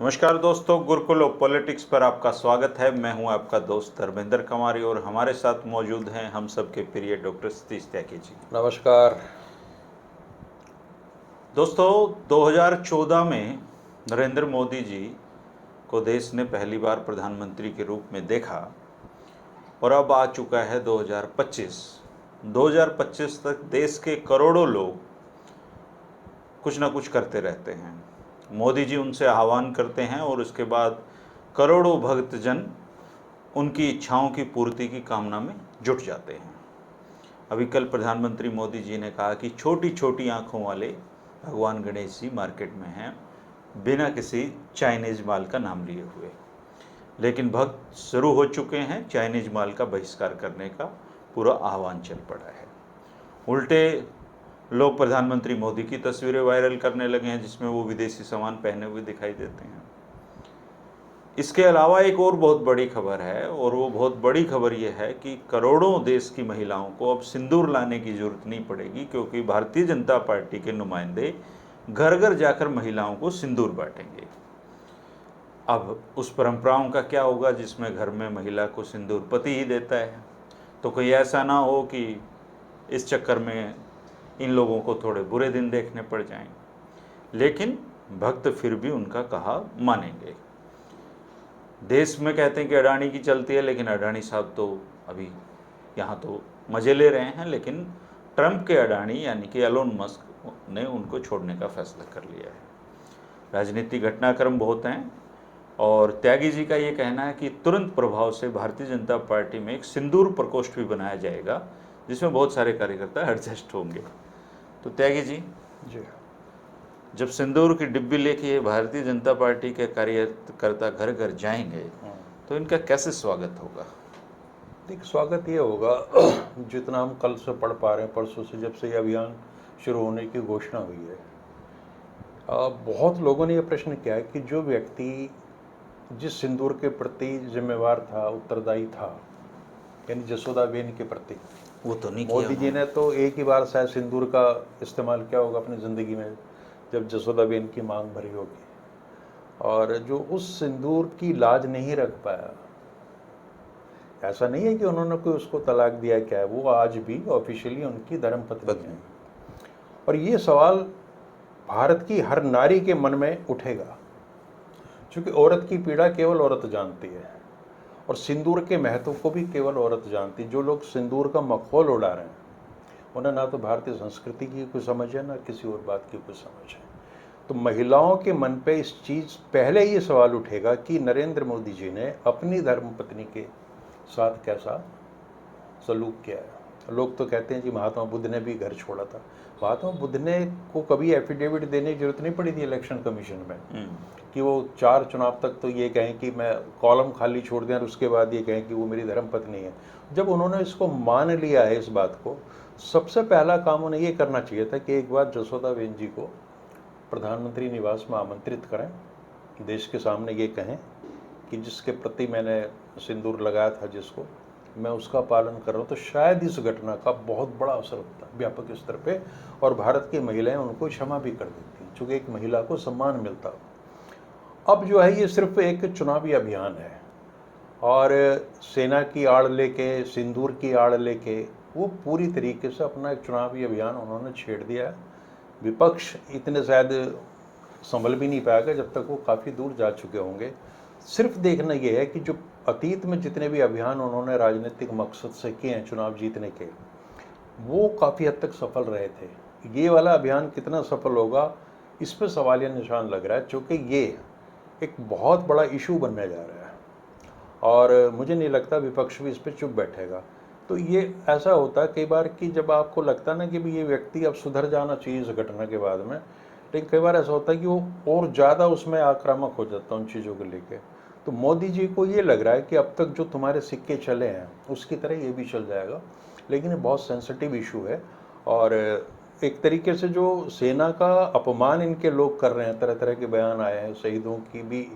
नमस्कार दोस्तों, Gurukul of politics पर आपका स्वागत है। मैं हूं आपका दोस्त धर्मेंद्र कुमारी और हमारे साथ मौजूद हैं हम सबके प्रिय डॉक्टर सतीश त्यागी जी। नमस्कार दोस्तों, 2014 में नरेंद्र मोदी जी को देश ने पहली बार प्रधानमंत्री के रूप में देखा और अब आ चुका है 2025 तक देश के करोड़ों लोग कुछ ना कुछ करते रहते हैं। मोदी जी उनसे आह्वान करते हैं और उसके बाद करोड़ों भक्तजन उनकी इच्छाओं की पूर्ति की कामना में जुट जाते हैं। अभी कल प्रधानमंत्री मोदी जी ने कहा कि छोटी छोटी आंखों वाले भगवान गणेश जी मार्केट में हैं, बिना किसी चाइनीज माल का नाम लिए हुए। लेकिन भक्त शुरू हो चुके हैं, चाइनीज माल का बहिष्कार करने का पूरा आह्वान चल पड़ा है। उल्टे लोग प्रधानमंत्री मोदी की तस्वीरें वायरल करने लगे हैं जिसमें वो विदेशी सामान पहने हुए दिखाई देते हैं। इसके अलावा एक और बहुत बड़ी खबर है, और वो बहुत बड़ी खबर ये है कि करोड़ों देश की महिलाओं को अब सिंदूर लाने की जरूरत नहीं पड़ेगी, क्योंकि भारतीय जनता पार्टी के नुमाइंदे घर घर जाकर महिलाओं को सिंदूर बांटेंगे। अब उस परंपराओं का क्या होगा जिसमें घर में महिला को सिंदूर पति ही देता है? तो कोई ऐसा ना हो कि इस चक्कर में इन लोगों को थोड़े बुरे दिन देखने पड़ जाएं। लेकिन भक्त फिर भी उनका कहा मानेंगे। देश में कहते हैं कि अडानी की चलती है, लेकिन अडानी साहब तो अभी यहाँ तो मज़े ले रहे हैं। लेकिन ट्रंप के अडानी यानी कि एलोन मस्क ने उनको छोड़ने का फैसला कर लिया है। राजनीतिक घटनाक्रम बहुत हैं, और त्यागी जी का ये कहना है कि तुरंत प्रभाव से भारतीय जनता पार्टी में एक सिंदूर प्रकोष्ठ भी बनाया जाएगा जिसमें बहुत सारे कार्यकर्ता एडजस्ट होंगे। तो त्यागी जी, जब सिंदूर की डिब्बी लेके भारतीय जनता पार्टी के कार्यकर्ता घर घर जाएंगे तो इनका कैसे स्वागत होगा? देखिए, स्वागत ये होगा जितना हम कल से पढ़ पा रहे हैं, परसों से जब से ये अभियान शुरू होने की घोषणा हुई है, बहुत लोगों ने ये प्रश्न किया है कि जो व्यक्ति जिस सिंदूर के प्रति जिम्मेवार था, उत्तरदायी था, यानी जसोदाबेन के प्रति, वो तो नहीं मोदी जी ने तो एक ही बार शायद सिंदूर का इस्तेमाल किया होगा अपनी ज़िंदगी में, जब जसोदाबेन की मांग भरी होगी। और जो उस सिंदूर की लाज नहीं रख पाया, ऐसा नहीं है कि उन्होंने कोई उसको तलाक दिया क्या है, वो आज भी ऑफिशियली उनकी धर्मपत्नी है। और ये सवाल भारत की हर नारी के मन में उठेगा, क्योंकि औरत की पीड़ा केवल औरत जानती है और सिंदूर के महत्व को भी केवल औरत जानती है। जो लोग सिंदूर का मखौल उड़ा रहे हैं, उन्हें ना तो भारतीय संस्कृति की कोई समझ है, ना किसी और बात की कोई समझ है। तो महिलाओं के मन पे इस चीज़ पहले ये सवाल उठेगा कि नरेंद्र मोदी जी ने अपनी धर्मपत्नी के साथ कैसा सलूक किया है। लोग तो कहते हैं कि महात्मा बुद्ध ने भी घर छोड़ा था। महात्मा बुद्ध ने को कभी एफिडेविट देने की जरूरत नहीं पड़ी थी इलेक्शन कमीशन में कि वो 4 चुनाव तक तो ये कहें कि मैं कॉलम खाली छोड़ दें और उसके बाद ये कहें कि वो मेरी धर्मपत्नी है। जब उन्होंने इसको मान लिया है, इस बात को, सबसे पहला काम उन्हें ये करना चाहिए था कि एक बार जसोदाबेन जी को प्रधानमंत्री निवास में आमंत्रित करें, देश के सामने ये कहें कि जिसके प्रति मैंने सिंदूर लगाया था, जिसको मैं उसका पालन कर रहा हूँ। तो शायद इस घटना का बहुत बड़ा असर होता है व्यापक स्तर पे, और भारत की महिलाएं उनको क्षमा भी कर देती हैं, चूँकि एक महिला को सम्मान मिलता हो। अब जो है ये सिर्फ एक चुनावी अभियान है, और सेना की आड़ लेके, सिंदूर की आड़ लेके वो पूरी तरीके से अपना एक चुनावी अभियान उन्होंने छेड़ दिया है। विपक्ष इतने शायद संभल भी नहीं पाएगा जब तक वो काफ़ी दूर जा चुके होंगे। सिर्फ देखना ये है कि जो अतीत में जितने भी अभियान उन्होंने राजनीतिक मकसद से किए हैं चुनाव जीतने के, वो काफ़ी हद तक सफल रहे थे। ये वाला अभियान कितना सफल होगा, इस पर सवालिया निशान लग रहा है, क्योंकि ये एक बहुत बड़ा इशू बनने जा रहा है और मुझे नहीं लगता विपक्ष भी इस पर चुप बैठेगा। तो ये ऐसा होता है कई बार कि जब आपको लगता है ना कि भी ये व्यक्ति अब सुधर जाना चाहिए इस घटना के बाद में, लेकिन कई बार ऐसा होता है कि वो और ज़्यादा उसमें आक्रामक हो जाता है उन चीज़ों को लेके। तो मोदी जी को ये लग रहा है कि अब तक जो तुम्हारे सिक्के चले हैं उसकी तरह ये भी चल जाएगा, लेकिन ये बहुत सेंसिटिव इशू है। और एक तरीके से जो सेना का अपमान इनके लोग कर रहे हैं, तरह तरह के बयान आए हैं, शहीदों की भी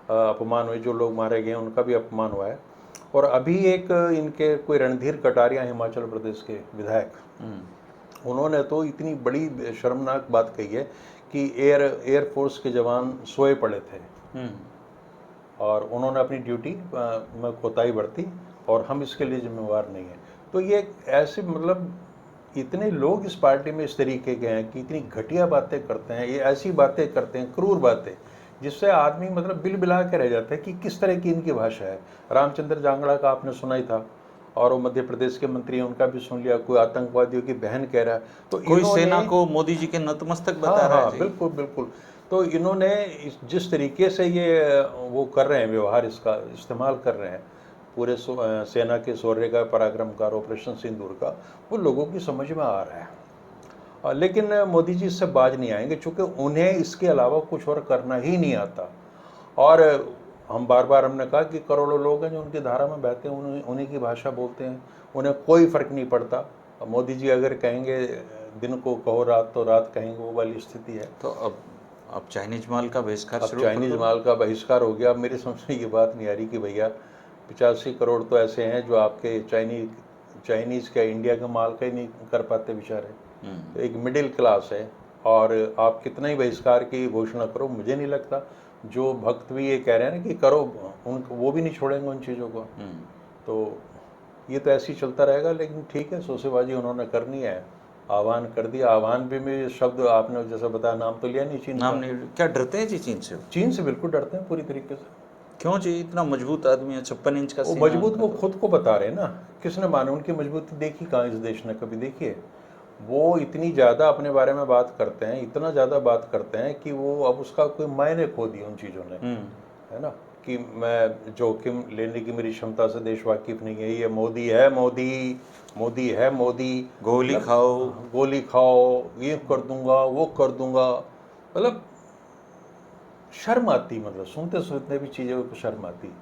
अपमान हुए, जो लोग मारे गए उनका भी अपमान हुआ है। और अभी एक इनके कोई रणधीर कटारिया, हिमाचल प्रदेश के विधायक, उन्होंने तो इतनी बड़ी शर्मनाक बात कही है कि एयरफोर्स के जवान सोए पड़े थे और उन्होंने अपनी ड्यूटी में कोताही बरती और हम इसके लिए जिम्मेवार नहीं हैं। तो ये ऐसे मतलब इतने लोग इस पार्टी में इस तरीके के हैं कि इतनी घटिया बातें करते हैं, ये ऐसी बातें करते हैं, क्रूर बातें, जिससे आदमी मतलब बिल बिला के रह जाता है कि किस तरह की इनकी भाषा है। रामचंद्र जांगड़ा का आपने सुना ही था, और वो मध्य प्रदेश के मंत्री हैं, उनका भी सुन लिया। कोई आतंकवादियों की बहन कह रहा है, तो कोई सेना को मोदी जी के नतमस्तक बता रहा है जी। बिल्कुल बिल्कुल। तो इन्होंने जिस तरीके से ये वो कर रहे हैं, व्यवहार इसका इस्तेमाल कर रहे हैं पूरे सेना के शौर्य का, पराक्रम का, ऑपरेशन सिंदूर का, वो लोगों की समझ में आ रहा है। लेकिन मोदी जी इससे बाज नहीं आएंगे, चूँकि उन्हें इसके अलावा कुछ और करना ही नहीं आता। और हम बार बार हमने कहा कि करोड़ों लोग हैं जो उनकी धारा में बहते हैं, उन्हीं की भाषा बोलते हैं, उन्हें कोई फ़र्क नहीं पड़ता। मोदी जी अगर कहेंगे दिन को कहो रात तो रात कहेंगे, वो वाली स्थिति है। तो अब चाइनीज माल का बहिष्कार अब चाइनीज माल का बहिष्कार हो गया। अब मेरी समझ में ये बात नहीं आ रही कि भैया 85 करोड़ तो ऐसे हैं जो आपके चाइनीज़ का, इंडिया का माल का ही नहीं कर पाते बेचारे। तो एक मिडिल क्लास है, और आप कितना ही बहिष्कार की घोषणा करो, मुझे नहीं लगता जो भक्त भी ये कह रहे हैं ना कि करो, वो भी नहीं छोड़ेंगे उन चीज़ों को। तो ये तो ऐसे ही चलता रहेगा। लेकिन ठीक है, सोसेबाजी उन्होंने करनी है, आह्वान कर दिया। आह्वान भी में शब्द आपने जैसा बताया, नाम तो लिया नहीं चीन नाम का। नहीं, क्या डरते हैं जी चीन से? चीन से बिल्कुल डरते हैं पूरी तरीके से। क्यों जी? इतना मजबूत आदमी है, 56 इंच का वो सीना मजबूत उनका वो तो। खुद को बता रहे हैं ना, किसने माने उनकी मजबूती देखी कहाँ इस देश ने कभी देखी है? वो इतनी ज़्यादा अपने बारे में बात करते हैं, इतना ज़्यादा बात करते हैं कि वो अब उसका कोई मायने खो दिए उन चीज़ों ने, है ना, कि मैं जोखिम लेने की मेरी क्षमता से देश वाकिफ नहीं है, ये मोदी है मोदी, मोदी है मोदी, गोली मतलब खाओ। गोली खाओ, ये कर दूंगा वो कर दूंगा। मतलब शर्म आती, मतलब सुनते सुनते भी चीज़ों को शर्म आती।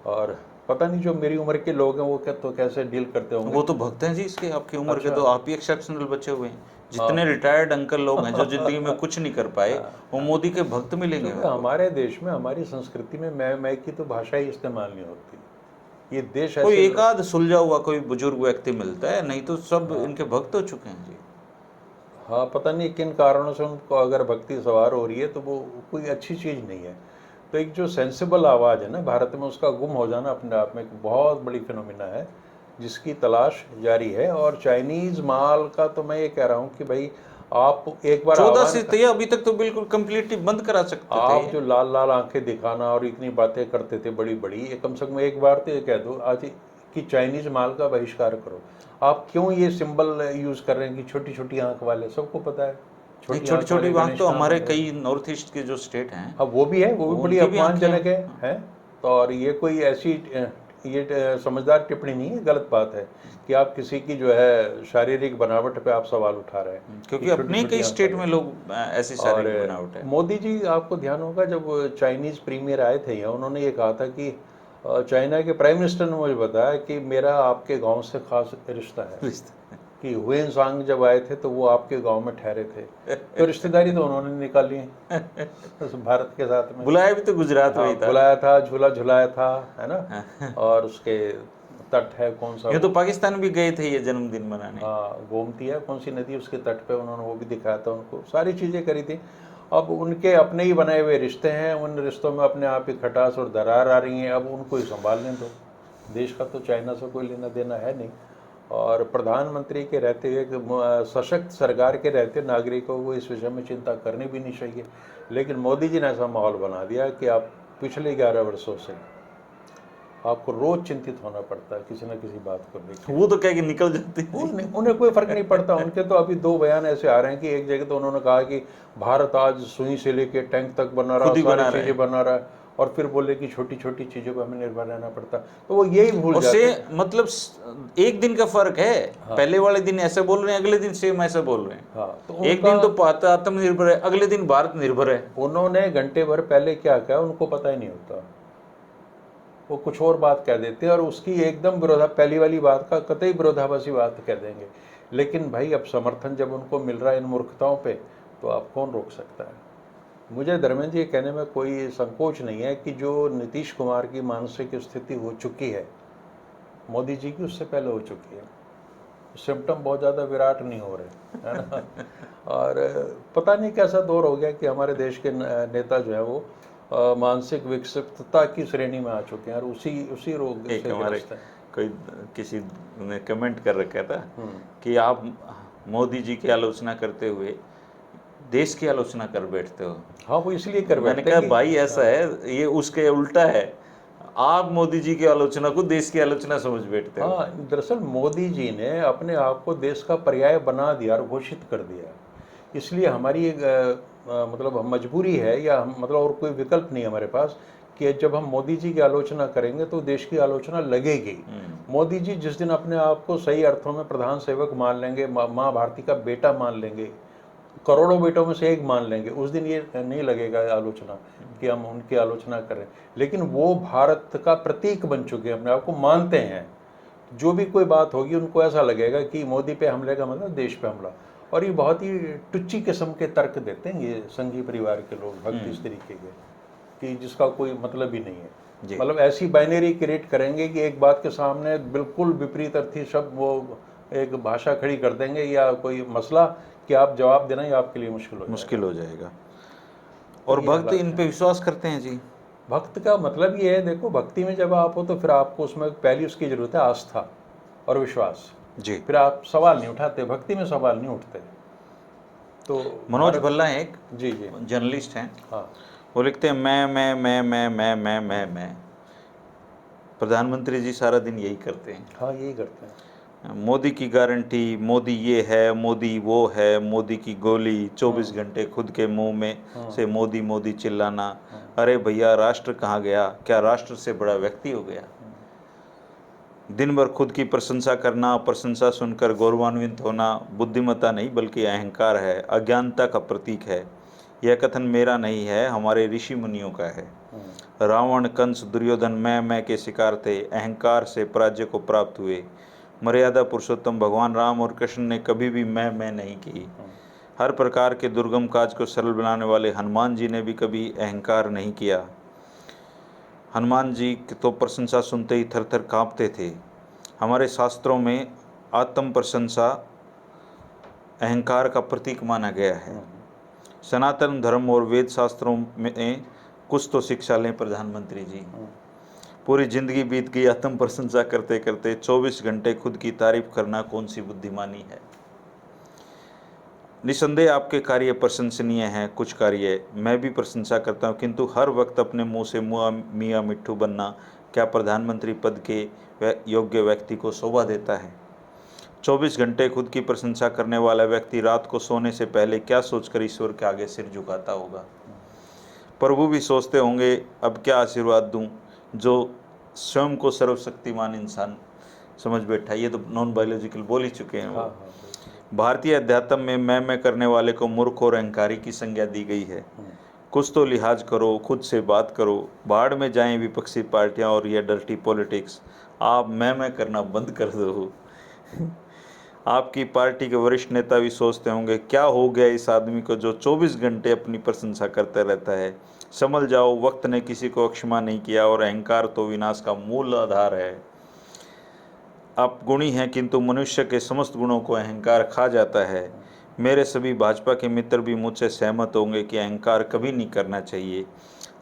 और पता नहीं जो मेरी उम्र के लोग हैं वो तो कैसे डील करते होंगे। वो तो भक्त हैं जी इसके, आपकी उम्र के। अच्छा। तो आप ही एक्सेप्शनल बचे हुए हैं। जितने रिटायर्ड अंकल लोग हैं जो जिंदगी में कुछ नहीं कर पाए, वो मोदी के भक्त मिलेंगे क्योंकि आपको। हमारे देश में, हमारी संस्कृति में मैं की तो भाषा ही इस्तेमाल नहीं होती। ये देश कोई ऐसे एक आध सुलझा हुआ कोई बुजुर्ग व्यक्ति मिलता है, नहीं तो सब इनके भक्त हो चुके हैं जी। हाँ, पता नहीं किन कारणों से उनको अगर भक्ति सवार हो रही है तो वो कोई अच्छी चीज़ नहीं है। तो एक जो सेंसिबल आवाज़ है ना भारत में, उसका गुम हो जाना अपने आप में एक बहुत बड़ी फिनोमिना है, जिसकी तलाश जारी है। और चाइनीज़ माल का तो मैं ये कह रहा हूँ कि भाई आप एक बार 14 से तैयार, अभी तक तो बिल्कुल कंप्लीटली बंद करा सकते आप थे। जो लाल लाल आंखें दिखाना और इतनी बातें करते थे बड़ी बड़ी, ये कम से कम एक बार तो ये कह दो आज कि चाइनीज माल का बहिष्कार करो। आप क्यों ये सिंबल यूज कर रहे हैं कि छोटी छोटी आंख वाले, सबको पता है छोटी आंख छोटी वाले बात गणेश तो कहाँ हमारे बन रहे हैं। कई नॉर्थ ईस्ट के जो स्टेट हैं, अब वो भी है, वो भी बड़ी उनकी भी आंखें अपमानजनक हैं। है। तो और ये कोई ऐसी समझदार टिप्पणी नहीं है, गलत बात है कि आप किसी की जो है शारीरिक बनावट पे आप सवाल उठा रहे हैं। क्योंकि कि अपने छोटी-छोटी कई आंख स्टेट वाले। में लोग ऐसी और शारीरिक बनावट है। मोदी जी, आपको ध्यान होगा जब चाइनीज प्रीमियर आए थे यहाँ, उन्होंने ये कहा था कि चाइना के प्राइम मिनिस्टर ने मुझे बताया कि मेरा आपके गांव से खास रिश्ता है। कि हुएन सांग जब आए थे तो वो आपके गांव में ठहरे थे, तो रिश्तेदारी तो उन्होंने निकाली भारत के साथ में। बुलाया भी तो गुजरात में ही था। बुलाया था, झूला झुलाया था, है ना। और उसके तट है कौन सा ये तो वो, पाकिस्तान भी गए थे ये जन्मदिन मनाने। हाँ गोमती है कौन सी नदी, उसके तट पे उन्होंने वो भी दिखाया था उनको, सारी चीज़ें करी थी। अब उनके अपने ही बनाए हुए रिश्ते हैं, उन रिश्तों में अपने आप ही खटास और दरार आ रही हैं। अब उनको ही संभालने दो, देश का तो चाइना से कोई लेना देना है नहीं। और प्रधानमंत्री के रहते हुए, एक सशक्त सरकार के रहते नागरिकों को इस विषय में चिंता करनी भी नहीं चाहिए। लेकिन मोदी जी ने ऐसा माहौल बना दिया कि आप पिछले 11 वर्षों से आपको रोज चिंतित होना पड़ता है किसी न किसी बात को लेकर। वो तो क्या कि निकल जाते हैं। उन्हें कोई फर्क नहीं पड़ता। उनके तो अभी 2 बयान ऐसे आ रहे हैं कि एक जगह तो उन्होंने कहा कि भारत आज सुई से लेके टैंक तक बना रहा, सारी चीजें बना रहा है, और फिर बोले कि छोटी छोटी चीजों पर हमें निर्भर रहना पड़ता। तो वो यही भूल जाते हैं। मतलब एक दिन का फर्क है। हाँ। पहले वाले दिन ऐसे बोल रहे हैं, अगले दिन सेम ऐसे बोल रहे हैं। हाँ, तो एक दिन तो आत्मनिर्भर है, अगले दिन भारत निर्भर है। उन्होंने घंटे भर पहले क्या कहा उनको पता ही नहीं होता, वो कुछ और बात कह देते हैं और उसकी एकदम पहली वाली बात का कतई विरोधाभासी बात कह देंगे। लेकिन भाई अब समर्थन जब उनको मिल रहा है इन मूर्खताओं पे, तो आप कौन रोक सकता है। मुझे धर्मेंद्र जी कहने में कोई संकोच नहीं है कि जो नीतीश कुमार की मानसिक स्थिति हो चुकी है, मोदी जी की उससे पहले हो चुकी है। सिम्टम बहुत ज़्यादा विराट नहीं हो रहे, है ना। और पता नहीं कैसा दौर हो गया कि हमारे देश के नेता जो है वो मानसिक विक्षिप्तता की श्रेणी में आ चुके हैं और उसी उसी रोग एक से हमारे ग्रस्त हैं। कोई किसी ने कमेंट कर रखा था कि आप मोदी जी की आलोचना करते हुए देश की आलोचना कर बैठते हो। हाँ, वो इसलिए कर मैंने बैठते कहा हैं कि भाई ऐसा है, ये उसके उल्टा है, आप मोदी जी की आलोचना को देश की आलोचना समझ बैठते हो। हाँ, दरअसल मोदी जी ने अपने आप को देश का पर्याय बना दिया और घोषित कर दिया। इसलिए हमारी एक मतलब मजबूरी है या मतलब और कोई विकल्प नहीं हमारे पास कि जब हम मोदी जी की आलोचना करेंगे तो देश की आलोचना लगेगी। मोदी जी जिस दिन अपने आप को सही अर्थों में प्रधान सेवक मान लेंगे, माँ भारती का बेटा मान लेंगे, करोड़ों बेटों में से एक मान लेंगे, उस दिन ये नहीं लगेगा आलोचना कि हम उनकी आलोचना करें। लेकिन वो भारत का प्रतीक बन चुके हैं, अपने आप को मानते हैं। जो भी कोई बात होगी उनको ऐसा लगेगा कि मोदी पे हमले का मतलब देश पे हमला। और ये बहुत ही टुच्ची किस्म के तर्क देते हैं ये संघी परिवार के लोग, भक्त इस तरीके के कि जिसका कोई मतलब ही नहीं है। जी। मतलब ऐसी बाइनरी क्रिएट करेंगे कि एक बात के सामने बिल्कुल विपरीत अर्थी शब्द वो एक भाषा खड़ी कर देंगे या कोई मसला कि आप जवाब देना ही आपके लिए मुश्किल हो जाएगा। और ये भक्त हालात इन पे विश्वास करते हैं जी। भक्त का मतलब ये है, देखो भक्ति में जब आप हो तो फिर आपको उसमें पहली उसकी जरूरत है आस्था और विश्वास। जी। फिर आप सवाल नहीं उठाते, भक्ति में सवाल नहीं उठते। तो मनोज भल्ला एक जी जी जर्नलिस्ट हैं, हाँ वो लिखते हैं मैं। प्रधानमंत्री जी सारा दिन यही करते हैं। हाँ, यही करते हैं। मोदी की गारंटी, मोदी ये है, मोदी वो है, मोदी की गोली, 24 घंटे खुद के मुंह में से मोदी मोदी चिल्लाना। अरे भैया, राष्ट्र कहाँ गया? क्या राष्ट्र से बड़ा व्यक्ति हो गया? दिन भर खुद की प्रशंसा करना, प्रशंसा सुनकर गौरवान्वित होना बुद्धिमत्ता नहीं बल्कि अहंकार है, अज्ञानता का प्रतीक है। यह कथन मेरा नहीं है, हमारे ऋषि मुनियों का है। रावण, कंस, दुर्योधन मैं के शिकार थे, अहंकार से पराजय को प्राप्त हुए। मर्यादा पुरुषोत्तम भगवान राम और कृष्ण ने कभी भी मैं नहीं की। हर प्रकार के दुर्गम काज को सरल बनाने वाले हनुमान जी ने भी कभी अहंकार नहीं किया। हनुमान जी तो प्रशंसा सुनते ही थर थर काँपते थे। हमारे शास्त्रों में आत्म प्रशंसा अहंकार का प्रतीक माना गया है। सनातन धर्म और वेद शास्त्रों में कुछ तो शिक्षा लें प्रधानमंत्री जी। पूरी जिंदगी बीत गई आत्म प्रशंसा करते करते, 24 घंटे खुद की तारीफ करना कौन सी बुद्धिमानी है? निसंदेह आपके कार्य प्रशंसनीय हैं, कुछ कार्य मैं भी प्रशंसा करता हूं, किंतु हर वक्त अपने मुंह से मियाँ मिट्ठू बनना क्या प्रधानमंत्री पद के योग्य व्यक्ति को शोभा देता है? 24 घंटे खुद की प्रशंसा करने वाला व्यक्ति रात को सोने से पहले क्या सोचकर ईश्वर के आगे सिर झुकाता होगा? प्रभु भी सोचते होंगे अब क्या आशीर्वाद दूं, जो स्वयं को सर्वशक्तिमान इंसान समझ बैठा। ये तो नॉन बायोलॉजिकल बोल ही चुके हैं वो। हाँ, भारतीय अध्यात्म में मैं करने वाले को मूर्ख और अहंकारी की संज्ञा दी गई है। कुछ तो लिहाज करो, खुद से बात करो। भाड़ में जाएं विपक्षी पार्टियां और यह डर्टी पॉलिटिक्स। आप मैं करना बंद कर दो। आपकी पार्टी के वरिष्ठ नेता भी सोचते होंगे क्या हो गया इस आदमी को जो 24 घंटे अपनी प्रशंसा करता रहता है। संभल जाओ, वक्त ने किसी को अक्षमा नहीं किया और अहंकार तो विनाश का मूल आधार है। आप गुणी हैं किंतु मनुष्य के समस्त गुणों को अहंकार खा जाता है। मेरे सभी भाजपा के मित्र भी मुझसे सहमत होंगे कि अहंकार कभी नहीं करना चाहिए।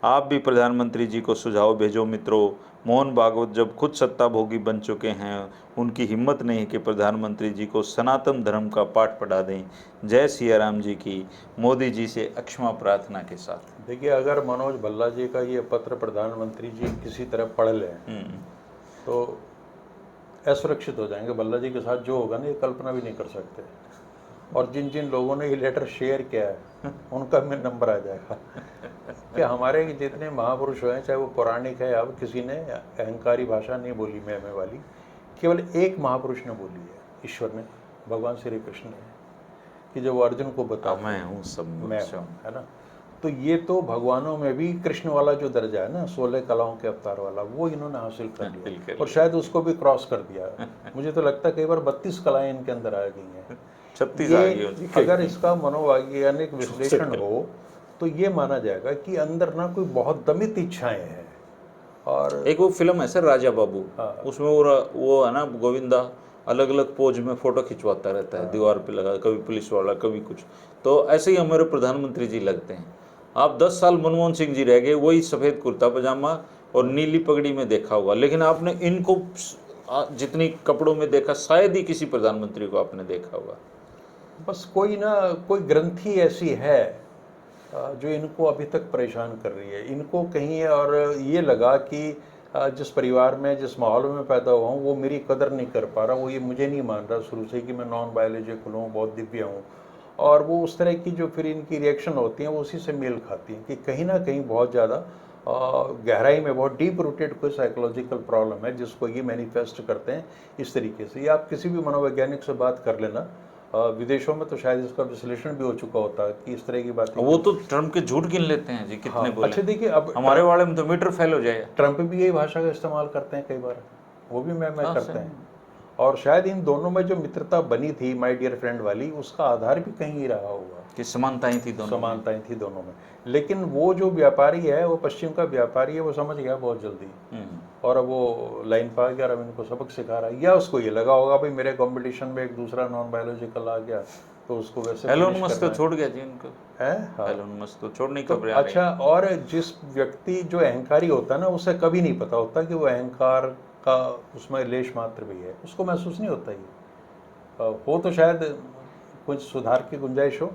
आप भी प्रधानमंत्री जी को सुझाव भेजो मित्रों। मोहन भागवत जब खुद सत्ता भोगी बन चुके हैं, उनकी हिम्मत नहीं कि प्रधानमंत्री जी को सनातन धर्म का पाठ पढ़ा दें। जय सिया राम जी की, मोदी जी से अक्षमा प्रार्थना के साथ। देखिए, अगर मनोज भल्ला जी का ये पत्र प्रधानमंत्री जी किसी तरह पढ़ लें तो असुरक्षित हो जाएंगे। भल्ला जी के साथ जो होगा ना, ये कल्पना भी नहीं कर सकते। और जिन जिन लोगों ने ये लेटर शेयर किया है उनका में नंबर आ जाएगा कि हमारे जितने महापुरुष हैं, चाहे वो पौराणिक है, अब किसी ने अहंकारी भाषा नहीं बोली मैं वाली। केवल एक महापुरुष ने बोली है, ईश्वर ने, भगवान श्री कृष्ण ने, कि जब वो अर्जुन को बता मैं हूँ सब मैं हूँ, है ना। तो ये तो भगवानों में भी कृष्ण वाला जो दर्जा है ना, 16 कलाओं के अवतार वाला, वो इन्होंने हासिल कर लिया और शायद उसको भी क्रॉस कर दिया। मुझे तो लगता है कई बार 32 कलाएं इनके अंदर आ गई हैं। 36 आ गई। अगर इसका मनोवैज्ञानिक विश्लेषण हो तो ये माना जाएगा कि अंदर ना कोई बहुत दमित इच्छाएं हैं। और एक वो फिल्म है सर राजा बाबू, उसमें वो है ना, गोविंदा अलग अलग पोज में फोटो खिंचवाता रहता है, दीवार पे लगा, कभी पुलिस वाला कभी कुछ। तो ऐसे ही हमारे प्रधानमंत्री जी लगते हैं। आप 10 साल मनमोहन सिंह जी रह गए, वही सफ़ेद कुर्ता पजामा और नीली पगड़ी में देखा होगा, लेकिन आपने इनको जितनी कपड़ों में देखा शायद ही किसी प्रधानमंत्री को आपने देखा होगा। बस कोई ना कोई ग्रंथि ऐसी है जो इनको अभी तक परेशान कर रही है। इनको कहीं और ये लगा कि जिस परिवार में, जिस माहौल में पैदा हुआ हूँ, वो मेरी कदर नहीं कर पा रहा, वो ये मुझे नहीं मान रहा शुरू से कि मैं नॉन बायोलॉजिकल हूँ, बहुत दिव्य हूँ। और वो उस तरह की जो फिर इनकी रिएक्शन होती हैं वो उसी से मेल खाती हैं कि कहीं ना कहीं बहुत ज़्यादा गहराई में बहुत डीप रूटेड कोई साइकोलॉजिकल प्रॉब्लम है जिसको ये मैनिफेस्ट करते हैं इस तरीके से। ये आप किसी भी मनोवैज्ञानिक से बात कर लेना, विदेशों में तो शायद इसका विश्लेषण भी हो चुका होता है कि इस तरह की बातें। वो तो ट्रम्प के झूठ गिन लेते हैं जी, कितने हाँ, बोले। अच्छा देखिए, अब हमारे वाले में तो मीटर फेल हो जाएगा। ट्रम्प भी यही भाषा का इस्तेमाल करते हैं कई बार, वो भी मैं हाँ, करते सही। हैं। और शायद इन दोनों में जो मित्रता बनी थी माय डियर फ्रेंड वाली, उसका आधार भी कहीं ही रहा होगा कि समानताएं थी दोनों में। समानताएं थी दोनों में। लेकिन वो जो व्यापारी है, वो पश्चिम का व्यापारी है, वो समझ गया बहुत जल्दी और अब वो लाइन पा गया और अब इनको सबक सिखा रहा है। या उसको ये लगा होगा भाई मेरे कंपटीशन में एक दूसरा नॉन बायोलॉजिकल आ गया तो उसको वैसे एलोन punish मस्क तो करना है। छोड़ गया जी उनको। है हाँ। एलोन मस्क तो छोड़ने तो का प्रयास। अच्छा, और जिस व्यक्ति जो अहंकारी होता है ना, उसे कभी नहीं पता होता कि वो अहंकार का उसमें लेश मात्र भी है, उसको महसूस नहीं होता ये। हो तो शायद कुछ सुधार की गुंजाइश हो।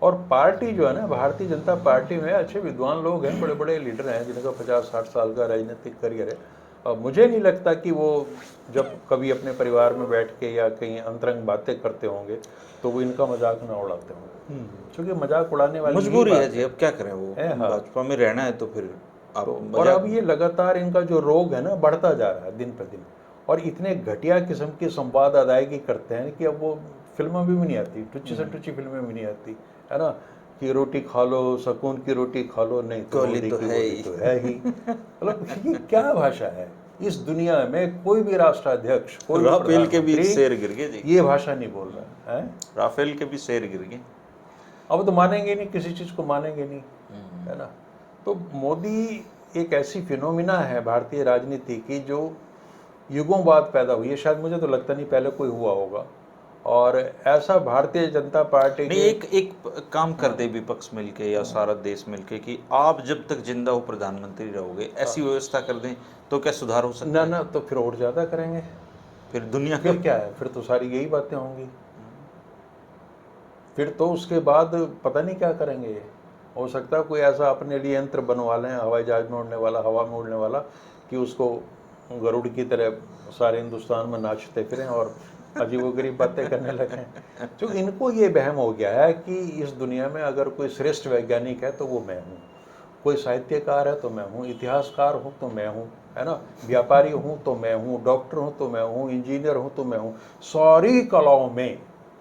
और पार्टी जो है ना, भारतीय जनता पार्टी में अच्छे विद्वान लोग हैं, बड़े बड़े लीडर हैं जिनका 50-60 साल का राजनीतिक करियर है। मुझे नहीं लगता कि वो जब कभी अपने परिवार में बैठ के या कहीं अंतरंग बातें करते होंगे तो वो इनका मजाक ना उड़ाते होंगे, क्योंकि मजाक उड़ाने वाली यही मजबूरी है बात जी, अब क्या करें। वो है। हाँ। भाजपा में रहना है तो फिर आप तो और मजाक। अब ये लगातार इनका जो रोग है ना बढ़ता जा रहा है दिन पर दिन, और इतने घटिया किस्म की संवाद अदायगी करते हैं कि अब वो फिल्में भी नहीं आती, टुच्ची से टुच्ची फिल्में भी नहीं आती, है ना, कि रोटी खा लो, सुकून की रोटी खा लो, नहीं तो गोली मोदी तो की है गोली ही। तो है ही। मतलब ये क्या भाषा है? इस दुनिया में कोई भी राष्ट्राध्यक्ष, कोई भी राफेल के भी प्रधानमंत्री शेर गिर गए जी। ये भाषा नहीं बोल रहा है। राफेल के भी शेर गिर गए। अब तो मानेंगे नहीं, किसी चीज को मानेंगे नहीं, है ना। तो मोदी एक ऐसी फिनोमिना है भारतीय राजनीति की जो युगों बाद पैदा हुई है। शायद मुझे तो लगता नहीं पहले कोई हुआ होगा। और ऐसा भारतीय जनता पार्टी नहीं, के एक काम कर दे विपक्ष मिलके या सारा देश मिलके कि आप जब तक जिंदा हो प्रधानमंत्री रहोगे, ऐसी व्यवस्था कर दें तो क्या सुधार हो सकता ना है? ना, तो फिर और ज्यादा करेंगे। फिर दुनिया फिर क्या है, फिर तो सारी यही बातें होंगी। फिर तो उसके बाद पता नहीं क्या करेंगे। हो सकता है कोई ऐसा अपने लिए यंत्र बनवा लें, हवाई जहाज में उड़ने वाला, हवा में उड़ने वाला, कि उसको गरुड़ की तरह सारे हिंदुस्तान में नाचते फिरें और अजीबोगरीब बातें करने लगें। तो इनको ये वहम हो गया है कि इस दुनिया में अगर कोई श्रेष्ठ वैज्ञानिक है तो वो मैं हूँ, कोई साहित्यकार है तो मैं हूँ, इतिहासकार हूँ तो मैं हूँ, है ना, व्यापारी हूँ तो मैं हूँ, डॉक्टर हूँ तो मैं हूँ, इंजीनियर हूँ तो मैं हूँ। सारी कलाओं में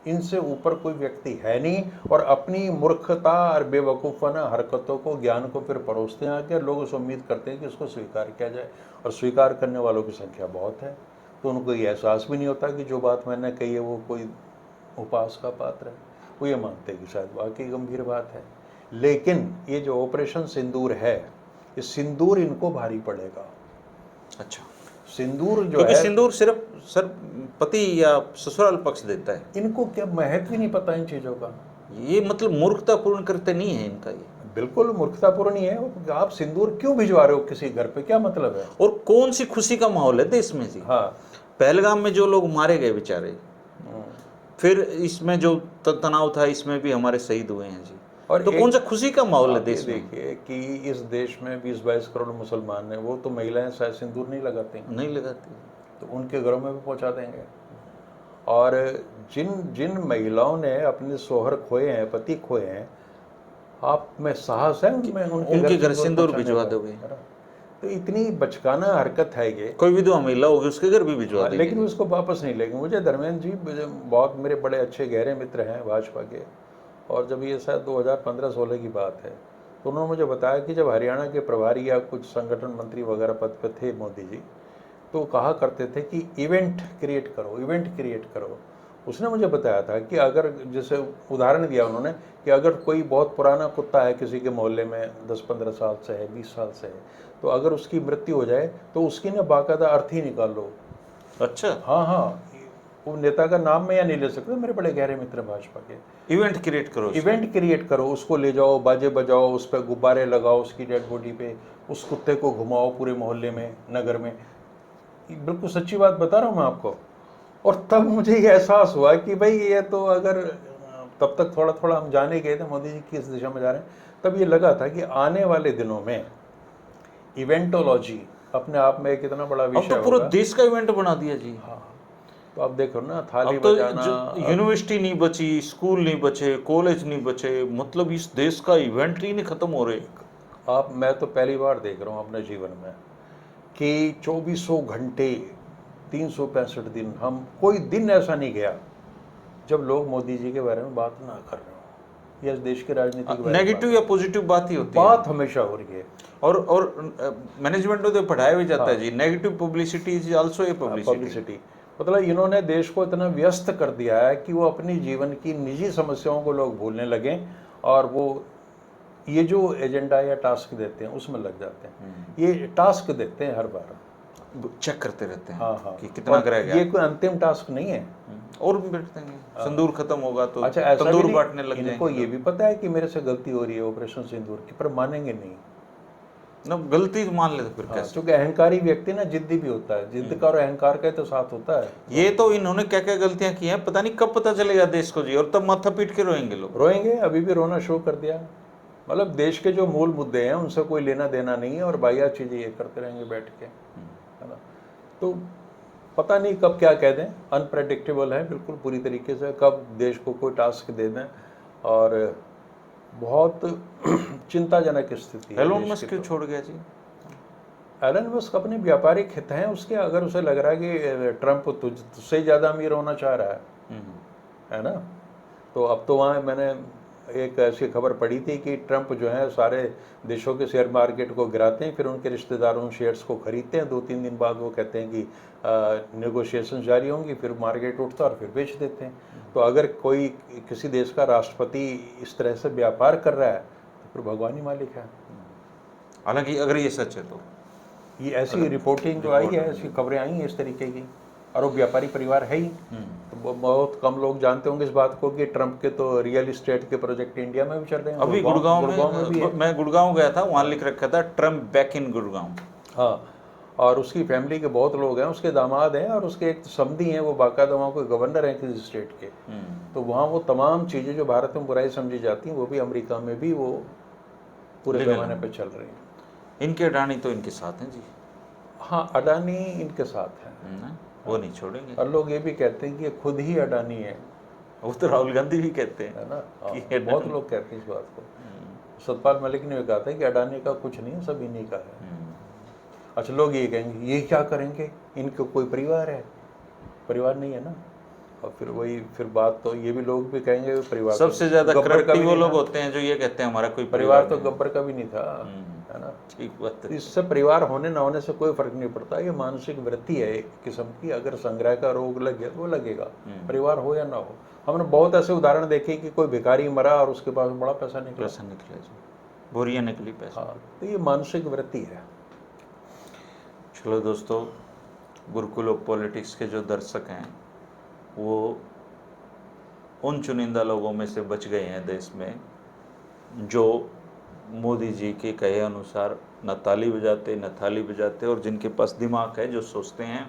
इनसे ऊपर कोई व्यक्ति है नहीं। और अपनी मूर्खता और बेवकूफ़ाना हरकतों को, ज्ञान को फिर परोसते हैं आके, लोग उसे उम्मीद करते हैं कि इसको स्वीकार किया जाए, और स्वीकार करने वालों की संख्या बहुत है। तो उनको ये एहसास भी नहीं होता कि जो बात मैंने कही है वो कोई उपास का पात्र है। वो ये मानते हैं कि शायद वाकई गंभीर बात है। लेकिन ये जो ऑपरेशन सिंदूर है, ये सिंदूर इनको भारी पड़ेगा। अच्छा, सिंदूर जो क्योंकि है, सिंदूर सिर्फ सर पति या ससुराल पक्ष देता है। इनको क्या महत्व ही नहीं पता इन चीज़ों का। ये मतलब मूर्खतापूर्ण करते नहीं है इनका ये। बिल्कुल मूर्खतापूर्ण ही है। आप सिंदूर क्यों भिजवा रहे हो किसी घर पे, क्या मतलब है? और कौन सी खुशी का माहौल है देश में जी। हाँ। पहलगाम में जो लोग मारे गए बेचारे, फिर इसमें जो तनाव था इसमें भी हमारे शहीद हुए हैं जी। और तो कौन सा खुशी का माहौल है आप ये देश में? देखिए कि इस देश में 20-22 करोड़ मुसलमान हैं, वो तो महिलाएं शायद सिंदूर नहीं लगाती हैं, नहीं लगाती। तो उनके घरों में भी पहुंचा देंगे। और जिन जिन महिलाओं ने अपने शोहर खोए हैं, पति खोए हैं, आप में साहस है उनमें उनके घर सिंदूर पहुंचाने भिजवा का? दोगे? है ना? तो इतनी बचकाना हरकत है ये। कोई विधवा महिला होगी उसके घर भी भिजवा देंगे। लेकिन उसको वापस नहीं लेंगे। मुझे धर्मेंद्र जी बहुत मेरे बड़े अच्छे गहरे मित्र हैं भाजपा के, और जब ये शायद 2015-16 की बात है, तो उन्होंने मुझे बताया कि जब हरियाणा के प्रभारी या कुछ संगठन मंत्री वगैरह पद पे थे मोदी जी, तो कहा करते थे कि इवेंट क्रिएट करो, इवेंट क्रिएट करो। उसने मुझे बताया था कि अगर, जैसे उदाहरण दिया उन्होंने, कि अगर कोई बहुत पुराना कुत्ता है किसी के मोहल्ले में, 10-15 साल से है, 20 साल से है, तो अगर उसकी मृत्यु हो जाए तो उसकी ना बाकायदा अर्थी निकाल लो। अच्छा। हाँ हाँ, वो नेता का नाम मैं या नहीं ले सकता, मेरे बड़े गहरे मित्र भाजपा के। इवेंट क्रिएट करो, इवेंट क्रिएट करो, उसको ले जाओ, बाजे बजाओ, उस पर गुब्बारे लगाओ, उसकी डेड बॉडी पे, उस कुत्ते को घुमाओ पूरे मोहल्ले में, नगर में। बिल्कुल सच्ची बात बता रहा हूँ मैं आपको। और तब मुझे ये एहसास हुआ कि भाई ये तो अगर, तब तक थोड़ा थोड़ा हम जाने गए थे मोदी जी किस दिशा में जा रहे हैं, तब ये लगा था कि आने वाले दिनों में इवेंटोलॉजी अपने आप में एक इतना बड़ा अब विषय तो पूरा होगा। देश का इवेंट बना दिया जी। हाँ, तो आप देखो ना, थाली अब तो बजाना, यूनिवर्सिटी नहीं बची, स्कूल नहीं बचे, कॉलेज नहीं बचे, मतलब इस देश का इवेंट ही नहीं खत्म हो रहे। मैं तो पहली बार देख रहा हूँ अपने जीवन में कि 2400 घंटे 365 दिन, हम कोई दिन ऐसा नहीं गया जब लोग मोदी जी के बारे में बात ना कर रहे हो, या इस देश की राजनीति के बारे में नेगेटिव या पॉजिटिव बात ही होती है, बात हमेशा हो रही है। और मैनेजमेंट में तो पढ़ाया भी जाता है जी, negative publicity is also a publicity. मतलब इन्होंने देश को इतना व्यस्त कर दिया है कि वो अपनी जीवन की निजी समस्याओं को लोग भूलने लगे, और वो ये जो एजेंडा या टास्क देते हैं उसमें लग जाते हैं। ये टास्क देते हैं हर बार, चेक करते रहते हैं हाँ, कि कितना और रह गया। ये कोई अंतिम टास्क नहीं है। और भी बैठते हैं, सिंदूर खत्म होगा तो अच्छा, ऐसा भी तंदूर नहीं, बांटने लग इनको जाएंगे ये भी पता है कि मेरे से गलती हो रही है ऑपरेशन सिंदूर की, पर मानेंगे नहीं। ना, गलती मान लेते फिर कैसे। क्योंकि अहंकारी व्यक्ति ना जिद्दी भी होता है, जिद्द का और अहंकार का तो साथ होता है। ये तो इन्होंने क्या क्या गलतियां की हैं, पता नहीं कब पता चलेगा देश को जी, और तब माथा पीट के रोएंगे लोग। रोएंगे, अभी भी रोना शुरू कर दिया। मतलब देश के जो मूल मुद्दे हैं उनसे कोई लेना देना नहीं है, और बाह्य चीजें ये करते रहेंगे बैठ के, है ना। तो पता नहीं कब क्या कह दें, अनप्रेडिक्टेबल है बिल्कुल पूरी तरीके से, कब देश को कोई टास्क दे दें, और बहुत चिंताजनक स्थिति है। एलोन मस्क क्यों छोड़ गया जी? एलन मस्क अपने व्यापारिक हित हैं उसके, अगर उसे लग रहा है कि ट्रंप तुझसे ज़्यादा अमीर होना चाह रहा है ना, तो अब तो वहाँ मैंने एक ऐसी खबर पढ़ी थी कि ट्रंप जो है सारे देशों के शेयर मार्केट को गिराते हैं, फिर उनके रिश्तेदार उन शेयर्स को खरीदते हैं, 2-3 दिन बाद वो कहते हैं कि नेगोशिएशन जारी होंगी, फिर मार्केट उठता है और फिर बेच देते हैं। तो अगर कोई किसी देश का राष्ट्रपति इस तरह से व्यापार कर रहा है तो फिर भगवान ही मालिक है। हालांकि अगर ये सच है तो ये ऐसी रिपोर्टिंग जो आई है, ऐसी खबरें आई हैं इस तरीके की, और वो व्यापारी परिवार है ही। तो बहुत कम लोग जानते होंगे इस बात को कि ट्रंप के तो रियल इस्टेट के प्रोजेक्ट इंडिया में भी चल रहे हैं। अभी गुड़गांव में भी है। मैं गुड़गांव गया था, वहाँ लिख रखा था ट्रंप बैक इन गुड़गांव। हाँ, और उसकी फैमिली के बहुत लोग हैं, उसके दामाद हैं, और उसके एक समधी हैं, वो बाकायदा वहाँ कोई गवर्नर हैं किसी स्टेट के। तो वहाँ वो तमाम चीज़ें जो भारत में बुराई समझी जाती हैं वो भी अमेरिका में भी वो पूरे पैमाने पे चल रही हैं। इनके अडानी तो इनके साथ हैं जी। हाँ, अडानी इनके साथ है, वो नहीं छोड़ेंगे। और लोग ये भी कहते हैं कि ये खुद ही अडानी है। वो तो राहुल गांधी भी कहते हैं, है ना। बहुत लोग कहते हैं इस बात को। सतपाल मलिक ने भी कहा था कि अडानी का कुछ नहीं है, सब इन्हीं का है। अच्छा, लोग ये कहेंगे ये क्या करेंगे, इनको कोई परिवार है? परिवार नहीं है ना। और फिर बात तो ये भी लोग भी कहेंगे परिवार सबसे ज्यादा करप्टिव वो लोग होते हैं जो ये कहते हैं हमारा कोई परिवार तो गब्बर का भी नहीं था, है ना। ठीक बात है। इससे परिवार होने ना होने से कोई फर्क नहीं पड़ता, ये मानसिक वृत्ति है एक किस्म की। अगर संग्रह का रोग लग गया तो वो लगेगा, परिवार हो या ना हो। हमने बहुत ऐसे उदाहरण देखे कि कोई भिखारी मरा और उसके पास बड़ा पैसा निकला, बोरियां निकली पैसा। हाँ, तो ये मानसिक वृत्ति है। चलो दोस्तों, गुरुकुल ऑफ पॉलिटिक्स के जो दर्शक हैं वो उन चुनिंदा लोगों में से बच गए हैं देश में जो मोदी जी के कहे अनुसार न ताली बजाते न थाली बजाते, और जिनके पास दिमाग है, जो सोचते हैं,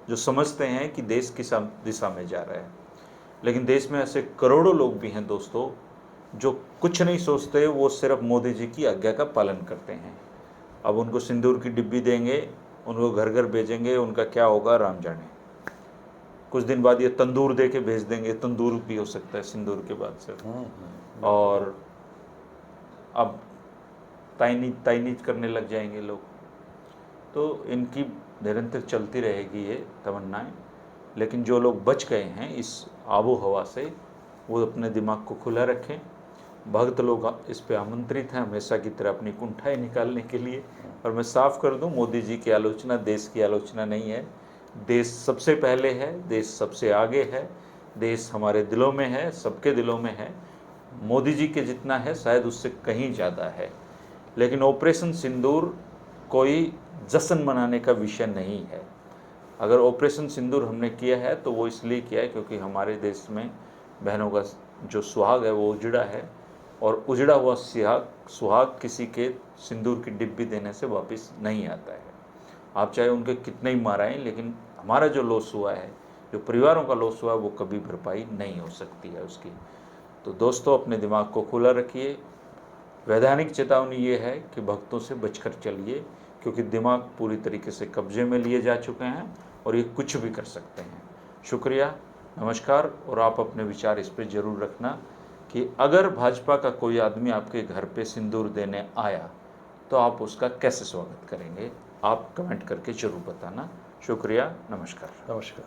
जो समझते हैं कि देश किस दिशा में जा रहा है। लेकिन देश में ऐसे करोड़ों लोग भी हैं दोस्तों जो कुछ नहीं सोचते, वो सिर्फ मोदी जी की आज्ञा का पालन करते हैं। अब उनको सिंदूर की डिब्बी देंगे, उनको घर घर भेजेंगे, उनका क्या होगा राम जाने। कुछ दिन बाद ये तंदूर दे के भेज देंगे, तंदूर भी हो सकता है सिंदूर के बाद से। और अब ताइनीज करने लग जाएंगे लोग। तो इनकी निरंतर चलती रहेगी ये तमन्नाएं। लेकिन जो लोग बच गए हैं इस आबो हवा से, वो अपने दिमाग को खुला रखें। भक्त लोग इस पे आमंत्रित हैं हमेशा की तरह अपनी कुंठाएं निकालने के लिए। और मैं साफ कर दूं, मोदी जी की आलोचना देश की आलोचना नहीं है। देश सबसे पहले है, देश सबसे आगे है, देश हमारे दिलों में है, सबके दिलों में है। मोदी जी के जितना है शायद उससे कहीं ज़्यादा है। लेकिन ऑपरेशन सिंदूर कोई जश्न मनाने का विषय नहीं है। अगर ऑपरेशन सिंदूर हमने किया है तो वो इसलिए किया है क्योंकि हमारे देश में बहनों का जो सुहाग है वो उजड़ा है, और उजड़ा हुआ सुहाग किसी के सिंदूर की डिब्बी देने से वापस नहीं आता है। आप चाहे उनके कितने ही माराएं, लेकिन हमारा जो लॉस हुआ है, जो परिवारों का लॉस हुआ है, वो कभी भरपाई नहीं हो सकती है उसकी। तो दोस्तों, अपने दिमाग को खुला रखिए। वैधानिक चेतावनी ये है कि भक्तों से बचकर चलिए, क्योंकि दिमाग पूरी तरीके से कब्जे में लिए जा चुके हैं और ये कुछ भी कर सकते हैं। शुक्रिया, नमस्कार। और आप अपने विचार इस पर ज़रूर रखना कि अगर भाजपा का कोई आदमी आपके घर पे सिंदूर देने आया तो आप उसका कैसे स्वागत करेंगे। आप कमेंट करके ज़रूर बताना। शुक्रिया, नमस्कार। नमस्कार।